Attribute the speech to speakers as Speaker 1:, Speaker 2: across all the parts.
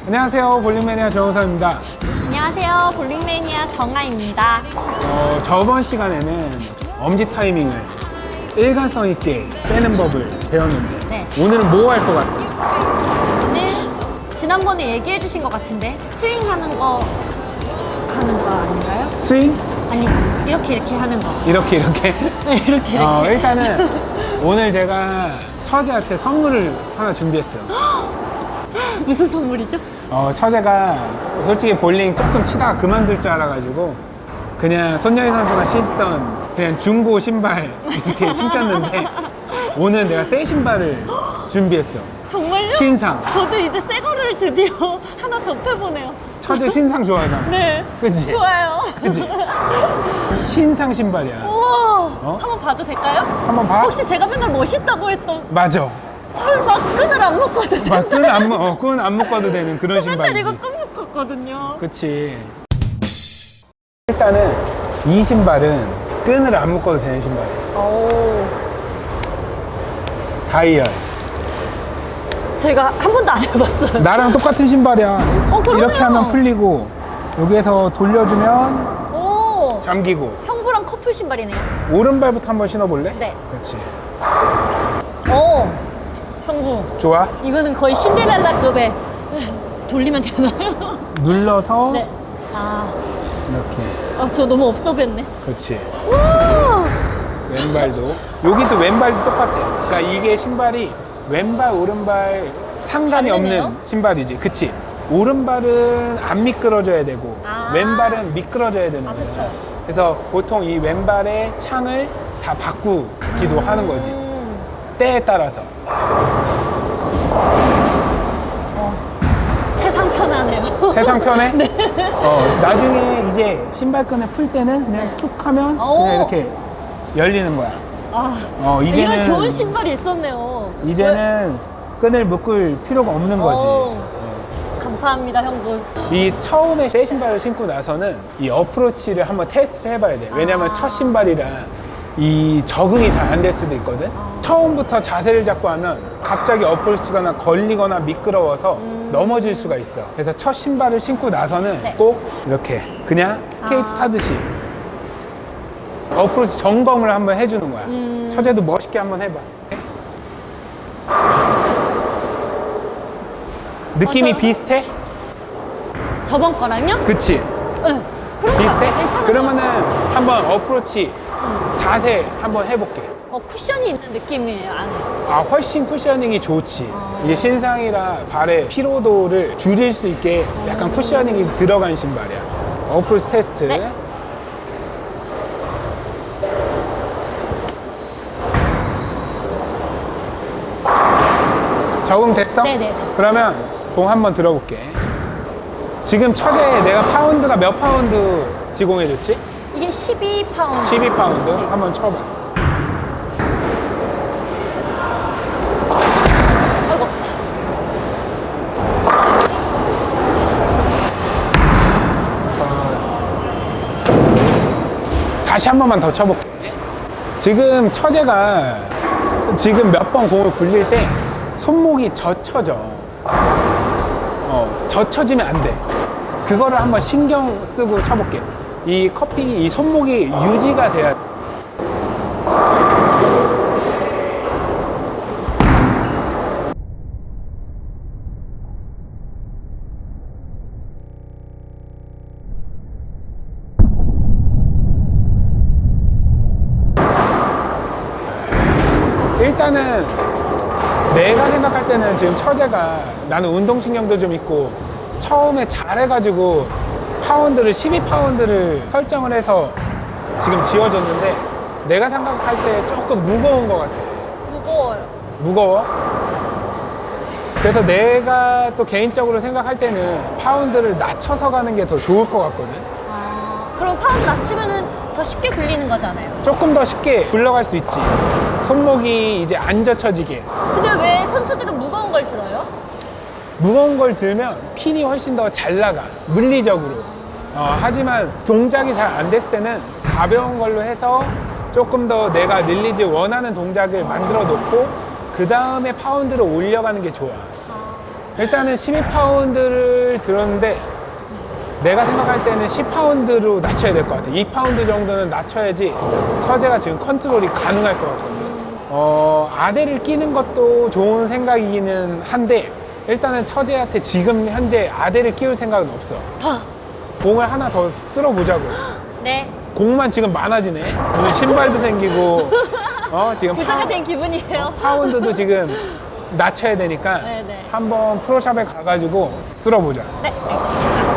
Speaker 1: 안녕하세요, 볼링매니아 정우성입니다.
Speaker 2: 안녕하세요. 볼링매니아 정아입니다.
Speaker 1: 저번 시간에는 엄지 타이밍을 일관성 있게 빼는 법을 배웠는데
Speaker 2: 네.
Speaker 1: 오늘은 뭐 할 것 같아요?
Speaker 2: 오늘 지난번에 얘기해 주신 것 같은데 스윙 하는 거 아닌가요?
Speaker 1: 스윙?
Speaker 2: 아니 이렇게 하는 거.
Speaker 1: 이렇게
Speaker 2: 네, 이렇게
Speaker 1: 일단은 오늘 제가 처제한테 선물을 하나 준비했어요.
Speaker 2: 무슨 선물이죠?
Speaker 1: 처제가 솔직히 볼링 조금 치다가 그만둘 줄 알아가지고 그냥 손예희 선수가 신던 그냥 중고 신발 이렇게 신겼는데 오늘 내가 새 신발을 준비했어.
Speaker 2: 정말요?
Speaker 1: 신상.
Speaker 2: 저도 이제 새 거를 드디어 하나 접해보네요.
Speaker 1: 처제 신상 좋아하잖아.
Speaker 2: 네.
Speaker 1: 그치?
Speaker 2: 좋아요.
Speaker 1: 그치? 신상 신발이야.
Speaker 2: 우와. 한번 봐도 될까요?
Speaker 1: 한번 봐.
Speaker 2: 혹시 제가 맨날 멋있다고 했던
Speaker 1: 맞아.
Speaker 2: 설마 끈을 안 묶어도 되나?
Speaker 1: 끈 안 묶어도 되는 그런
Speaker 2: 맨날
Speaker 1: 신발이지.
Speaker 2: 이거 끈 묶었거든요.
Speaker 1: 그치. 일단은 이 신발은 끈을 안 묶어도 되는 신발이야.
Speaker 2: 오.
Speaker 1: 다이얼.
Speaker 2: 제가 한 번도 안 해봤어요.
Speaker 1: 나랑 똑같은 신발이야.
Speaker 2: 그러네요.
Speaker 1: 이렇게 하면 풀리고 여기에서 돌려주면
Speaker 2: 오.
Speaker 1: 잠기고.
Speaker 2: 형부랑 커플 신발이네요.
Speaker 1: 오른발부터 한번 신어볼래?
Speaker 2: 네.
Speaker 1: 그렇지.
Speaker 2: 오. 형부.
Speaker 1: 좋아.
Speaker 2: 이거는 거의 신데렐라급의 돌리면 되나요?
Speaker 1: 눌러서
Speaker 2: 네. 아.
Speaker 1: 이렇게.
Speaker 2: 저 너무 없어 뵀네.
Speaker 1: 그렇지.
Speaker 2: 와.
Speaker 1: 왼발도. 여기도 왼발도 똑같아. 그러니까 이게 신발이 왼발 오른발 상관이
Speaker 2: 다르네요?
Speaker 1: 없는 신발이지. 그치? 오른발은 안 미끄러져야 되고
Speaker 2: 아.
Speaker 1: 왼발은 미끄러져야 되는 거야.
Speaker 2: 그쵸.
Speaker 1: 그래서 보통 이 왼발의 창을 다 바꾸기도 하는 거지. 때에 따라서.
Speaker 2: 세상 편하네요.
Speaker 1: 세상 편해?
Speaker 2: 네.
Speaker 1: 나중에 이제 신발끈을 풀 때는 그냥 툭 하면 그냥 이렇게 열리는 거야. 이제는
Speaker 2: 이런 좋은 신발이 있었네요.
Speaker 1: 이제는 끈을 묶을 필요가 없는 거지.
Speaker 2: 감사합니다, 형부.
Speaker 1: 이 처음에 새 신발을 신고 나서는 이 어프로치를 한번 테스트를 해봐야 돼. 왜냐면 첫 신발이라 이 적응이 잘 안 될 수도 있거든. 처음부터 자세를 잡고 하면 갑자기 어프로치가 걸리거나 미끄러워서 넘어질 수가 있어. 그래서 첫 신발을 신고 나서는
Speaker 2: 네.
Speaker 1: 꼭 이렇게 그냥 스케이트 타듯이 어프로치 점검을 한번 해주는 거야. 처제도 멋있게 한번 해봐. 느낌이 비슷해?
Speaker 2: 저번 거랑요?
Speaker 1: 그치?
Speaker 2: 응. 그런 거
Speaker 1: 비슷해?
Speaker 2: 괜찮은
Speaker 1: 그러면은 한번 어프로치 자세 한번 해볼게.
Speaker 2: 쿠션이 있는 느낌이 안에.
Speaker 1: 훨씬 쿠셔닝이 좋지. 이게 신상이라 발의 피로도를 줄일 수 있게 약간 쿠셔닝이 들어간 신발이야. 어프로치 테스트.
Speaker 2: 네.
Speaker 1: 적응됐어?
Speaker 2: 네네네.
Speaker 1: 그러면 공 한번 들어볼게. 지금 처제 내가 파운드가 몇 파운드 지공해줬지?
Speaker 2: 이게 12파운드.
Speaker 1: 12파운드?
Speaker 2: 네.
Speaker 1: 한번 쳐봐.
Speaker 2: 아이고.
Speaker 1: 다시 한 번만 더 쳐볼게. 지금 처제가 지금 몇 번 공을 굴릴 때 손목이 젖혀져. 젖혀지면 안 돼. 그거를 한번 신경 쓰고 쳐볼게. 이 커핑이, 이 손목이 유지가 돼야 돼. 일단은 내가 생각할 때는 지금 처제가 나는 운동신경도 좀 있고 처음에 잘해가지고 파운드를 12파운드를 설정을 해서 지금 지어줬는데 내가 생각할 때 조금 무거운 것 같아.
Speaker 2: 무거워요.
Speaker 1: 무거워? 그래서 내가 또 개인적으로 생각할 때는 파운드를 낮춰서 가는 게 더 좋을 것 같거든.
Speaker 2: 그럼 파운드 낮추면은 더 쉽게 굴리는 거잖아요.
Speaker 1: 조금 더 쉽게 굴러갈 수 있지. 손목이 이제 안 젖혀지게.
Speaker 2: 근데 왜 선수들은 무거운 걸 들어요?
Speaker 1: 무거운 걸 들면 핀이 훨씬 더 잘 나가, 물리적으로. 하지만 동작이 잘 안 됐을 때는 가벼운 걸로 해서 조금 더 내가 릴리즈 원하는 동작을 만들어 놓고 그 다음에 파운드를 올려가는 게 좋아. 일단은 12파운드를 들었는데 내가 생각할 때는 10파운드로 낮춰야 될 것 같아. 2파운드 정도는 낮춰야지 처제가 지금 컨트롤이 가능할 것 같거든. 아대를 끼는 것도 좋은 생각이기는 한데 일단은 처제한테 지금 현재 아대를 끼울 생각은 없어. 공을 하나 더 뚫어보자고.
Speaker 2: 네.
Speaker 1: 공만 지금 많아지네. 오늘 신발도 생기고 지금
Speaker 2: 부자가 된 기분이에요.
Speaker 1: 파운드도 지금 낮춰야 되니까
Speaker 2: 네네.
Speaker 1: 한번 프로샵에 가가지고 뚫어보자.
Speaker 2: 네, 알겠습니다.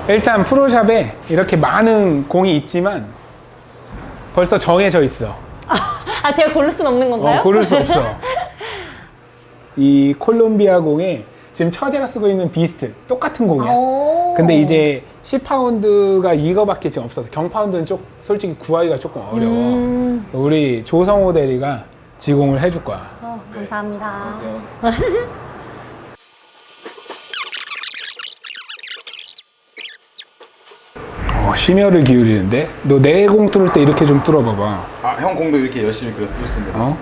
Speaker 1: 일단 프로샵에 이렇게 많은 공이 있지만 벌써 정해져 있어.
Speaker 2: 아, 제가 고를 순 없는 건가요?
Speaker 1: 고를 수 없어. 이 콜롬비아 공에 지금 처제가 쓰고 있는 비스트 똑같은 공이야.
Speaker 2: 오.
Speaker 1: 근데 이제 10파운드가 이거밖에 지금 없어서 경파운드는 솔직히 구하기가 조금 어려워. 우리 조성호 대리가 지공을 해줄 거야.
Speaker 2: 감사합니다.
Speaker 1: 심혈을 기울이는데? 너 내 공 뚫을 때 이렇게 좀 뚫어봐봐.
Speaker 3: 아, 형 공도 이렇게 열심히 그래서 뚫습니다.
Speaker 1: 어?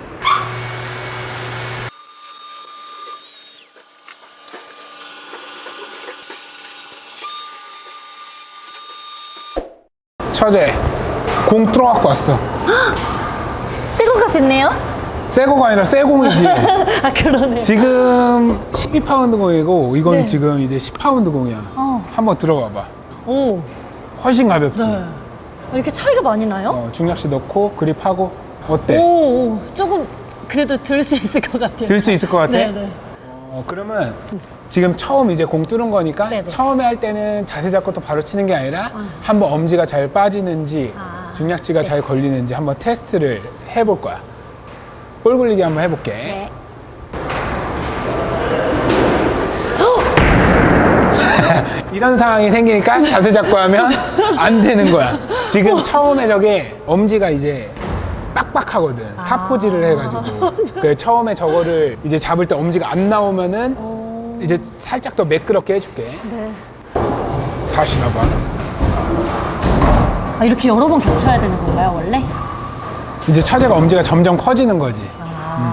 Speaker 1: 처제, 공 뚫어갖고 왔어.
Speaker 2: 새 거가 됐네요?
Speaker 1: 새 거가 아니라 새 공이지.
Speaker 2: 아, 그러네.
Speaker 1: 지금 12파운드 공이고 이건
Speaker 2: 네.
Speaker 1: 지금 이제 10파운드 공이야. 한번 들어봐봐.
Speaker 2: 오.
Speaker 1: 훨씬 가볍지?
Speaker 2: 네. 이렇게 차이가 많이 나요?
Speaker 1: 중력시 넣고 그립하고 어때?
Speaker 2: 오, 조금 그래도 들 수 있을 것 같아요.
Speaker 1: 들 수 있을 것 같아?
Speaker 2: 네네.
Speaker 1: 그러면 지금 처음 이제 공 뚫은 거니까
Speaker 2: 네네.
Speaker 1: 처음에 할 때는 자세 잡고 또 바로 치는 게 아니라 한번 엄지가 잘 빠지는지 중략지가 잘 걸리는지 한번 테스트를 해볼 거야. 볼 굴리기 한번 해볼게.
Speaker 2: 네.
Speaker 1: 이런 상황이 생기니까 자세 잡고 하면 안 되는 거야. 지금 처음에 저게 엄지가 이제 빡빡하거든. 사포질을 해가지고. 그래, 처음에 저거를 이제 잡을 때 엄지가 안 나오면은 이제 살짝 더 매끄럽게 해줄게.
Speaker 2: 네.
Speaker 1: 다시 나봐.
Speaker 2: 아, 이렇게 여러 번 겹쳐야 되는 건가요, 원래?
Speaker 1: 이제 차제가 엄지가 점점 커지는 거지.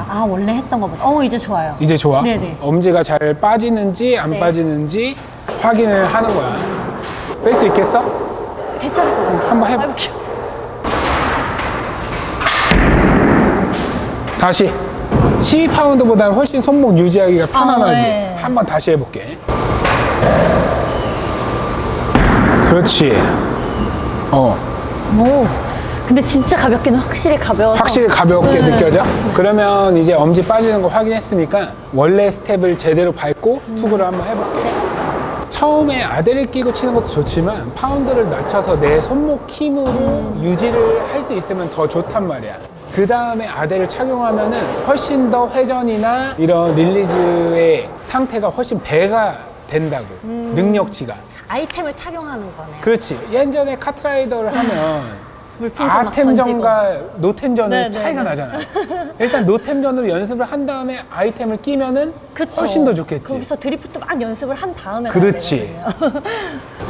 Speaker 2: 아, 원래 했던 것보다. 이제 좋아요.
Speaker 1: 이제 좋아?
Speaker 2: 네네.
Speaker 1: 엄지가 잘 빠지는지 안
Speaker 2: 네.
Speaker 1: 빠지는지 확인을 하는 거야. 뺄 수 있겠어?
Speaker 2: 괜찮을 것 같아요.
Speaker 1: 한번 해봐.
Speaker 2: 해볼게요.
Speaker 1: 다시. 12파운드보다는 훨씬 손목 유지하기가 편안하지.
Speaker 2: 네.
Speaker 1: 한번 다시 해볼게. 그렇지.
Speaker 2: 오. 근데 진짜 가볍기는 확실히 가벼워서.
Speaker 1: 확실히 가볍게
Speaker 2: 네.
Speaker 1: 느껴져? 그러면 이제 엄지 빠지는 거 확인했으니까 원래 스텝을 제대로 밟고 투구를 한번 해볼게. 처음에 아대를 끼고 치는 것도 좋지만 파운드를 낮춰서 내 손목 힘으로 유지를 할 수 있으면 더 좋단 말이야. 그 다음에 아대를 착용하면은 훨씬 더 회전이나 이런 릴리즈의 상태가 훨씬 배가 된다고. 능력치가.
Speaker 2: 아이템을 착용하는 거네요.
Speaker 1: 그렇지. 예전에 카트라이더를 하면
Speaker 2: 물풍선 막
Speaker 1: 아템전과 노템전은
Speaker 2: 네,
Speaker 1: 차이가
Speaker 2: 네,
Speaker 1: 나잖아. 일단 노템전으로 연습을 한 다음에 아이템을 끼면은
Speaker 2: 그쵸.
Speaker 1: 훨씬 더 좋겠지.
Speaker 2: 거기서 드리프트 막 연습을 한 다음에
Speaker 1: 그렇지.
Speaker 2: 가야 되거든요.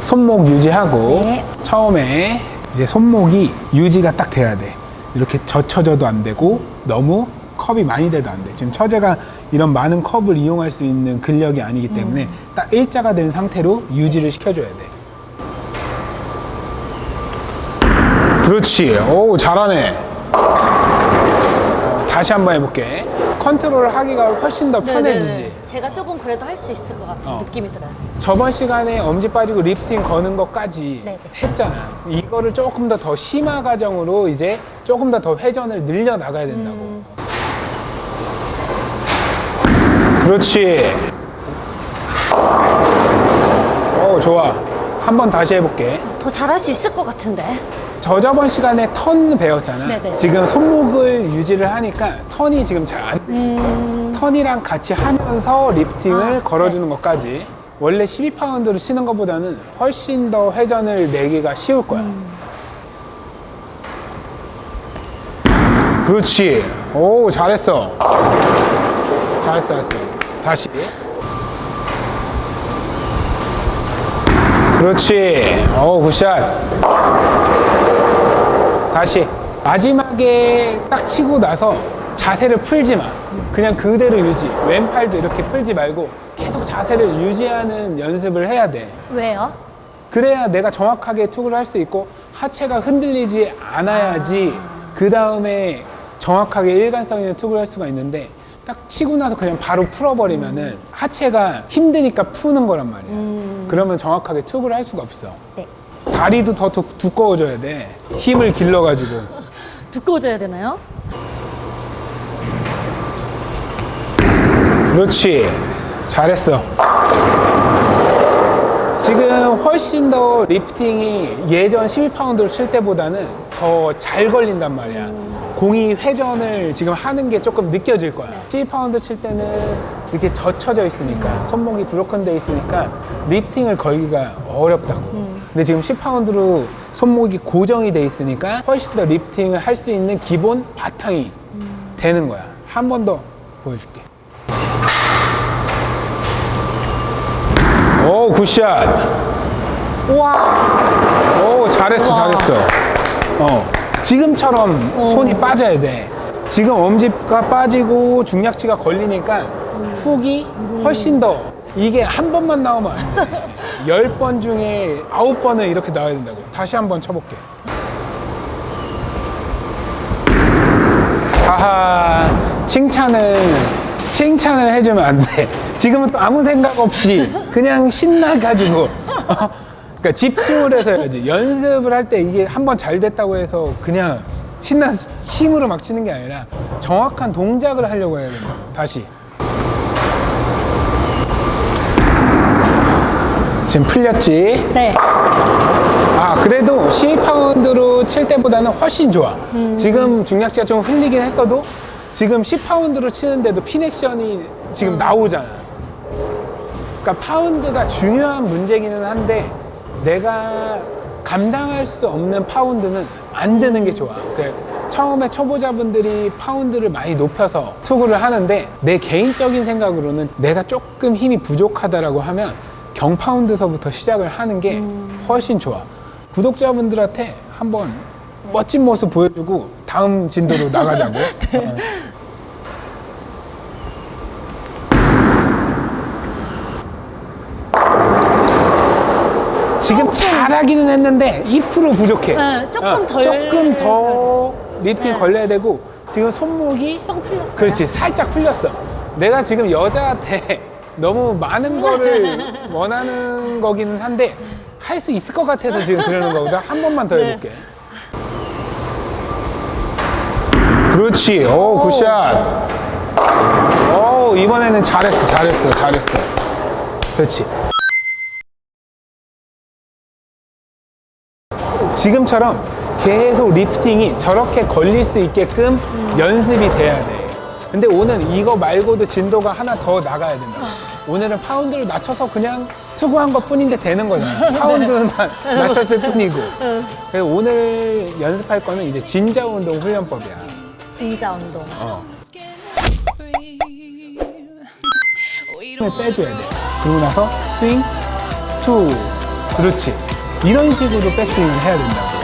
Speaker 1: 손목 유지하고
Speaker 2: 네.
Speaker 1: 처음에 이제 손목이 유지가 딱 돼야 돼. 이렇게 젖혀져도 안 되고 너무 컵이 많이 돼도 안 돼. 지금 처제가 이런 많은 컵을 이용할 수 있는 근력이 아니기 때문에 딱 일자가 된 상태로 유지를 시켜줘야 돼. 그렇지. 오, 잘하네. 다시 한번 해볼게. 컨트롤을 하기가 훨씬 더 편해지지.
Speaker 2: 네네네. 제가 조금 그래도 할 수 있을 것 같은 느낌이 들어요.
Speaker 1: 저번 시간에 엄지 빠지고 리프팅 거는 것까지
Speaker 2: 네네.
Speaker 1: 했잖아. 이거를 조금 더 심화 과정으로 이제 조금 더 회전을 늘려 나가야 된다고. 그렇지. 오, 좋아. 한 번 다시 해볼게.
Speaker 2: 더 잘할 수 있을 것 같은데.
Speaker 1: 저번 시간에 턴 배웠잖아.
Speaker 2: 네네.
Speaker 1: 지금 손목을 유지를 하니까 턴이 지금 잘 안 되고 있어. 턴이랑 같이 하면서 리프팅을 걸어주는 것까지. 원래 12파운드로 치는 것보다는 훨씬 더 회전을 내기가 쉬울 거야. 그렇지. 오, 잘했어. 잘했어. 다시. 그렇지. 굿샷. 다시. 마지막에 딱 치고 나서 자세를 풀지 마. 그냥 그대로 유지. 왼팔도 이렇게 풀지 말고 계속 자세를 유지하는 연습을 해야 돼.
Speaker 2: 왜요?
Speaker 1: 그래야 내가 정확하게 투구를 할 수 있고 하체가 흔들리지 않아야지 그 다음에 정확하게 일관성 있는 투구를 할 수가 있는데 딱 치고 나서 그냥 바로 풀어버리면은 하체가 힘드니까 푸는 거란 말이야. 그러면 정확하게 투구를 할 수가 없어.
Speaker 2: 네.
Speaker 1: 다리도 더 두꺼워져야 돼. 힘을 길러가지고.
Speaker 2: 두꺼워져야 되나요?
Speaker 1: 그렇지. 잘했어. 지금 훨씬 더 리프팅이 예전 12파운드로 칠 때보다는 더 잘 걸린단 말이야. 공이 회전을 지금 하는 게 조금 느껴질 거야. 12파운드 칠 때는 이렇게 젖혀져 있으니까, 손목이 브로큰 돼 있으니까 리프팅을 걸기가 어렵다고. 근데 지금 10파운드로 손목이 고정이 돼 있으니까 훨씬 더 리프팅을 할 수 있는 기본 바탕이 되는 거야. 한 번 더 보여줄게. 오, 굿샷.
Speaker 2: 우와.
Speaker 1: 오, 잘했어,
Speaker 2: 우와.
Speaker 1: 잘했어. 지금처럼 손이 빠져야 돼. 지금 엄지가 빠지고 중략치가 걸리니까 훅이 훨씬 더 이게 한 번만 나오면 안 돼. 10번 중에 9번은 이렇게 나와야 된다고. 다시 한번 쳐볼게. 하하, 칭찬을 해주면 안 돼. 지금은 또 아무 생각 없이 그냥 신나가지고. 그러니까 집중을 해서 해야지. 연습을 할 때 이게 한번 잘 됐다고 해서 그냥 신나서 힘으로 막 치는 게 아니라 정확한 동작을 하려고 해야 된다. 다시. 지금 풀렸지?
Speaker 2: 네.
Speaker 1: 그래도 12파운드로 칠 때보다는 훨씬 좋아. 지금 중략치가 좀 흘리긴 했어도 지금 10파운드로 치는데도 핀액션이 지금 나오잖아. 그러니까 파운드가 중요한 문제기는 한데 내가 감당할 수 없는 파운드는 안 드는 게 좋아. 처음에 초보자분들이 파운드를 많이 높여서 투구를 하는데 내 개인적인 생각으로는 내가 조금 힘이 부족하다라고 하면 경파운드서부터 시작을 하는 게 훨씬 좋아. 구독자분들한테 한번 멋진 모습 보여주고 다음 진도로 나가자고. 지금 잘하기는 했는데 2% 부족해.
Speaker 2: 네, 조금 덜.
Speaker 1: 조금 더 리프팅
Speaker 2: 네.
Speaker 1: 걸려야 되고 지금 손목이
Speaker 2: 조금 풀렸어요.
Speaker 1: 그렇지, 살짝 풀렸어. 내가 지금 여자한테 너무 많은 거를 원하는 거기는 한데 할 수 있을 것 같아서 지금 그러는 거거든. 한 번만 더 해볼게. 그렇지. 오, 굿샷. 오, 이번에는 잘했어. 그렇지. 지금처럼 계속 리프팅이 저렇게 걸릴 수 있게끔 연습이 돼야 돼. 근데 오늘 이거 말고도 진도가 하나 더 나가야 된다. 오늘은 파운드를 낮춰서 그냥 투구한 것 뿐인데 되는 거잖아. 파운드만 낮췄을 뿐이고. 그래서 오늘 연습할 거는 이제 진자 운동 훈련법이야.
Speaker 2: 진짜 운동.
Speaker 1: 힘을 빼줘야 돼. 그러고 나서 스윙, 투. 그렇지. 이런 식으로 백스윙을 해야 된다고.